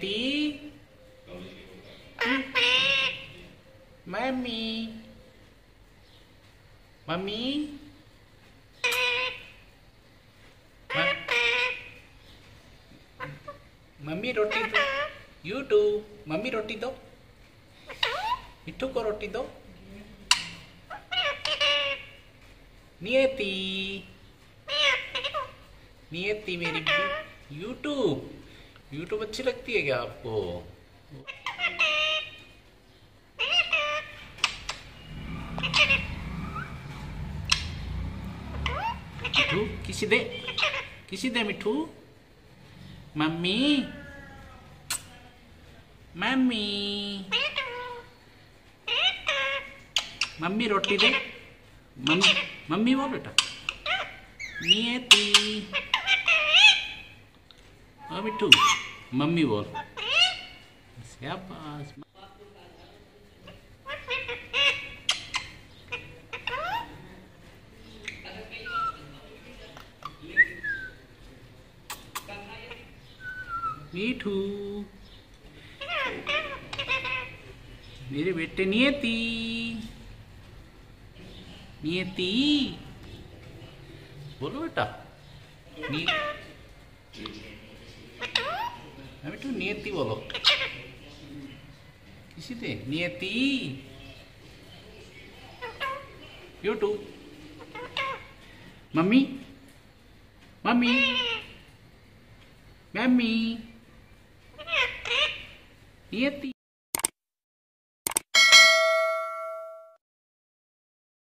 नियति mummy mummy mummy रोटी दो। You to mummy रोटी दो। मिठू को रोटी दो। नियति नियति मेरी यूट्यूब यूट्यूब अच्छी लगती है क्या आपको? मिठू किसी दे मिठू। मम्मी मम्मी मम्मी रोटी दे। मम्मी मम्मी बोल बेटा। नियति ओ मिठू मम्मी बोल। शाबाश। मिठू मेरे बेटे नियति नियति बोलो बेटा। बेटू नियति बोलो। किसी दे नियति यूट्यूब मम्मी मम्मी मम्मी नियति।